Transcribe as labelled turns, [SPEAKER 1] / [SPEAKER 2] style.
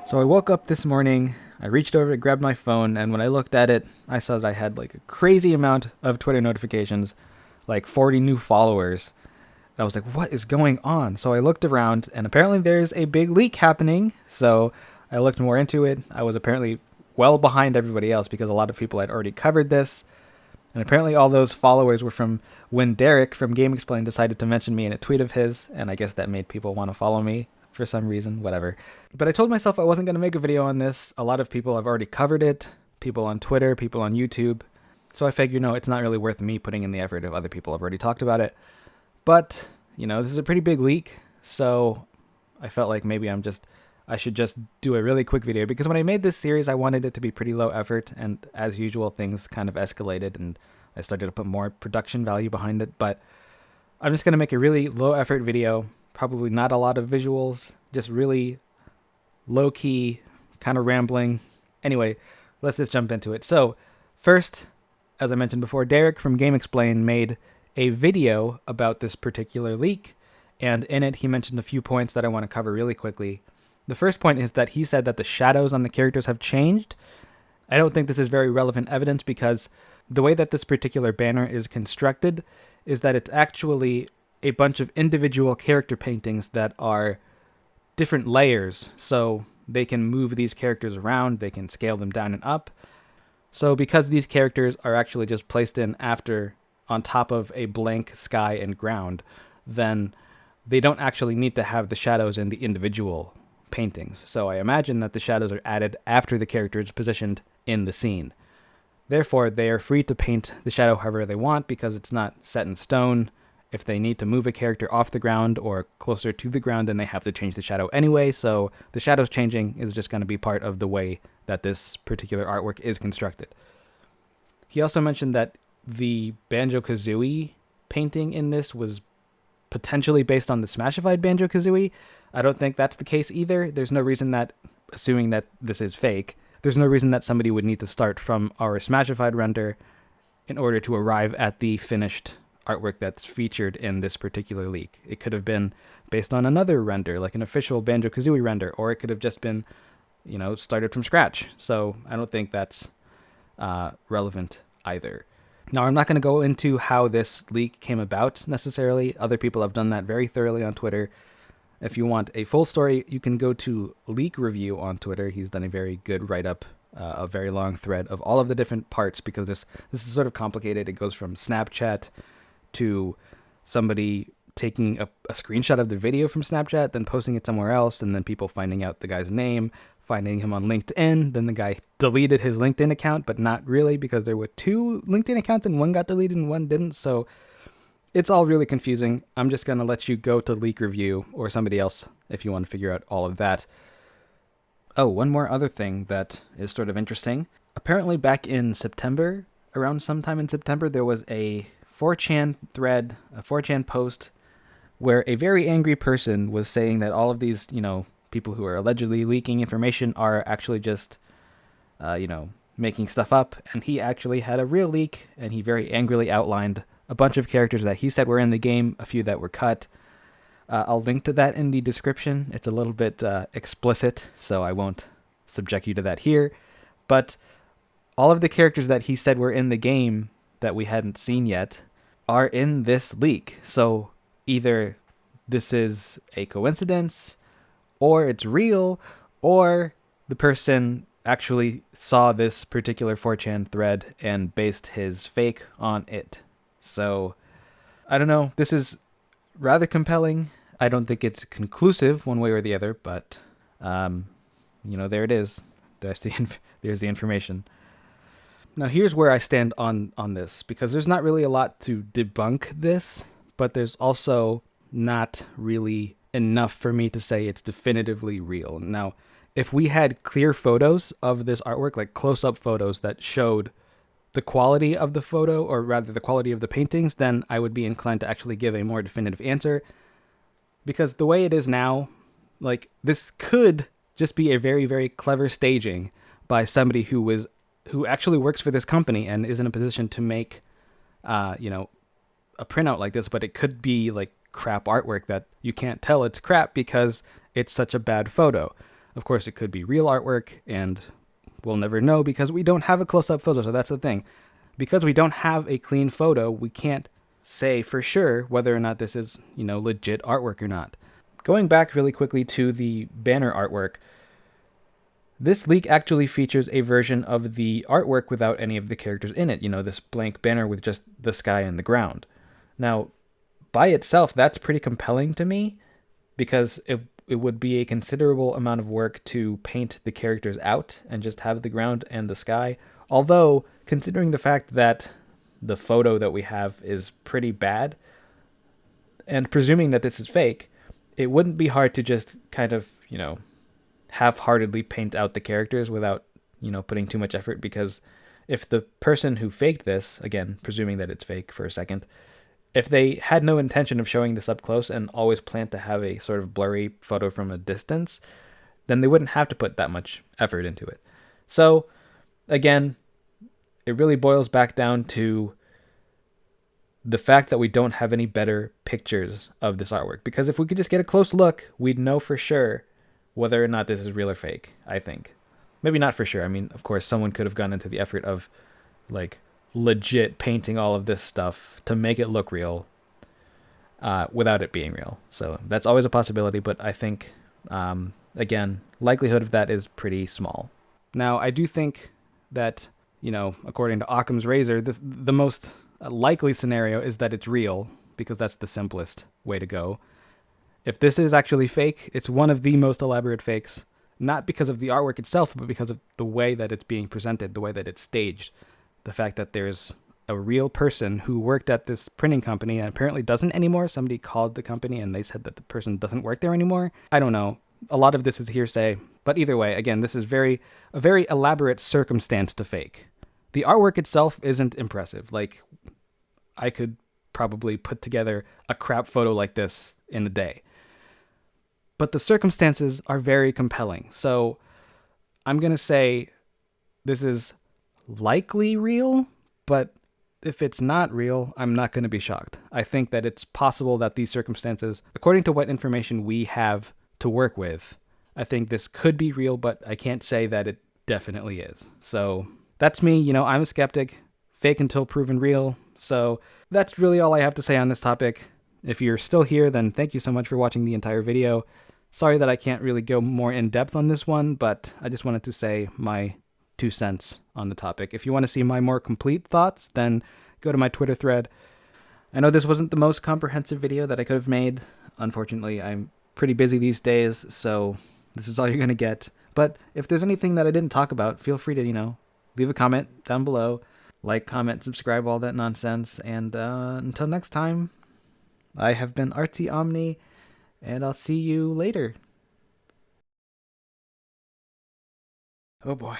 [SPEAKER 1] So I woke up this morning, I reached over, grabbed my phone, and when I looked at it, I saw that I had like a crazy amount of Twitter notifications, like 40 new followers. And I was like, what is going on? So I looked around, and apparently there's a big leak happening. So I looked more into it. I was apparently well behind everybody else because a lot of people had already covered this. And apparently all those followers were from when Derek from GameXplain decided to mention me in a tweet of his, and I guess that made people want to follow me for some reason, whatever. But I told myself I wasn't going to make a video on this. A lot of people have already covered it, people on Twitter, people on YouTube. So I figured, no, it's not really worth me putting in the effort if other people have already talked about it. But, this is a pretty big leak, so I felt like maybe I should just do a really quick video, because when I made this series, I wanted it to be pretty low effort, and as usual, things kind of escalated, and I started to put more production value behind it. But I'm just going to make a really low effort video, probably not a lot of visuals, just really low key, kind of rambling. Anyway, let's just jump into it. So first, as I mentioned before, Derek from GameXplain made a video about this particular leak, and in it he mentioned a few points that I want to cover really quickly. The first point is that he said that the shadows on the characters have changed. I don't think this is very relevant evidence, because the way that this particular banner is constructed is that it's actually a bunch of individual character paintings that are different layers, so they can move these characters around, they can scale them down and up. So because these characters are actually just placed in after on top of a blank sky and ground, then they don't actually need to have the shadows in the individual paintings. So I imagine that the shadows are added after the character is positioned in the scene. Therefore, they are free to paint the shadow however they want, because it's not set in stone. If they need to move a character off the ground or closer to the ground, then they have to change the shadow anyway. So the shadows changing is just going to be part of the way that this particular artwork is constructed. He also mentioned that the Banjo-Kazooie painting in this was potentially based on the Smashified Banjo-Kazooie. I don't think that's the case either. There's no reason that, assuming that this is fake, there's no reason that somebody would need to start from our Smashified render in order to arrive at the finished artwork that's featured in this particular leak. It could have been based on another render, like an official Banjo-Kazooie render, or it could have just been, started from scratch. So I don't think that's relevant either. Now, I'm not going to go into how this leak came about necessarily. Other people have done that very thoroughly on Twitter. If you want a full story, you can go to Leak Review on Twitter. He's done a very good write-up, a very long thread of all of the different parts, because this is sort of complicated. It goes from Snapchat to somebody taking a screenshot of the video from Snapchat, then posting it somewhere else, and then people finding out the guy's name, finding him on LinkedIn. Then the guy deleted his LinkedIn account, but not really, because there were two LinkedIn accounts and one got deleted and one didn't. So it's all really confusing. I'm just going to let you go to Leak Review or somebody else if you want to figure out all of that. Oh, one more other thing that is sort of interesting. Apparently back in September, around sometime in September, there was a 4chan thread, a 4chan post, where a very angry person was saying that all of these, people who are allegedly leaking information are actually just, making stuff up. And he actually had a real leak, and he very angrily outlined a bunch of characters that he said were in the game, a few that were cut. I'll link to that in the description. It's a little bit explicit, so I won't subject you to that here. But all of the characters that he said were in the game that we hadn't seen yet are in this leak. So either this is a coincidence, or it's real, or the person actually saw this particular 4chan thread and based his fake on it. So I don't know. This is rather compelling. I don't think it's conclusive one way or the other, but there it is. There's the information. Now, here's where I stand on this, because there's not really a lot to debunk this, but there's also not really enough for me to say it's definitively real. Now, if we had clear photos of this artwork, like close-up photos that showed the quality of the photo, or rather the quality of the paintings, then I would be inclined to actually give a more definitive answer. Because the way it is now, this could just be a very, very clever staging by somebody who actually works for this company and is in a position to make, a printout like this, but it could be like crap artwork that you can't tell it's crap because it's such a bad photo. Of course, it could be real artwork, and we'll never know because we don't have a close-up photo, so that's the thing. Because we don't have a clean photo, we can't say for sure whether or not this is, legit artwork or not. Going back really quickly to the banner artwork, this leak actually features a version of the artwork without any of the characters in it, this blank banner with just the sky and the ground. Now, by itself, that's pretty compelling to me because it would be a considerable amount of work to paint the characters out and just have the ground and the sky. Although, considering the fact that the photo that we have is pretty bad, and presuming that this is fake, it wouldn't be hard to just kind of, half-heartedly paint out the characters without, putting too much effort, because if the person who faked this, again, presuming that it's fake for a second, if they had no intention of showing this up close and always planned to have a sort of blurry photo from a distance, then they wouldn't have to put that much effort into it. So, again, it really boils back down to the fact that we don't have any better pictures of this artwork. Because if we could just get a close look, we'd know for sure whether or not this is real or fake, I think. Maybe not for sure. I mean, of course, someone could have gone into the effort of, legit painting all of this stuff to make it look real without it being real. So that's always a possibility, but I think, again, likelihood of that is pretty small. Now, I do think that, according to Occam's razor, the most likely scenario is that it's real, because that's the simplest way to go. If this is actually fake, it's one of the most elaborate fakes, not because of the artwork itself, but because of the way that it's being presented, the way that it's staged. The fact that there's a real person who worked at this printing company and apparently doesn't anymore. Somebody called the company and they said that the person doesn't work there anymore. I don't know. A lot of this is hearsay. But either way, again, this is a very elaborate circumstance to fake. The artwork itself isn't impressive. I could probably put together a crap photo like this in a day. But the circumstances are very compelling. So I'm going to say this is likely real, but if it's not real, I'm not going to be shocked. I think that it's possible that these circumstances, according to what information we have to work with, I think this could be real, but I can't say that it definitely is. So that's me. I'm a skeptic. Fake until proven real. So that's really all I have to say on this topic. If you're still here, then thank you so much for watching the entire video. Sorry that I can't really go more in depth on this one, but I just wanted to say my 2 cents on the topic. If you want to see my more complete thoughts, then go to my Twitter thread. I know this wasn't the most comprehensive video that I could have made. Unfortunately, I'm pretty busy these days, so this is all you're going to get. But if there's anything that I didn't talk about, feel free to, leave a comment down below. Like, comment, subscribe, all that nonsense. And until next time, I have been Artsy Omni, and I'll see you later. Oh boy.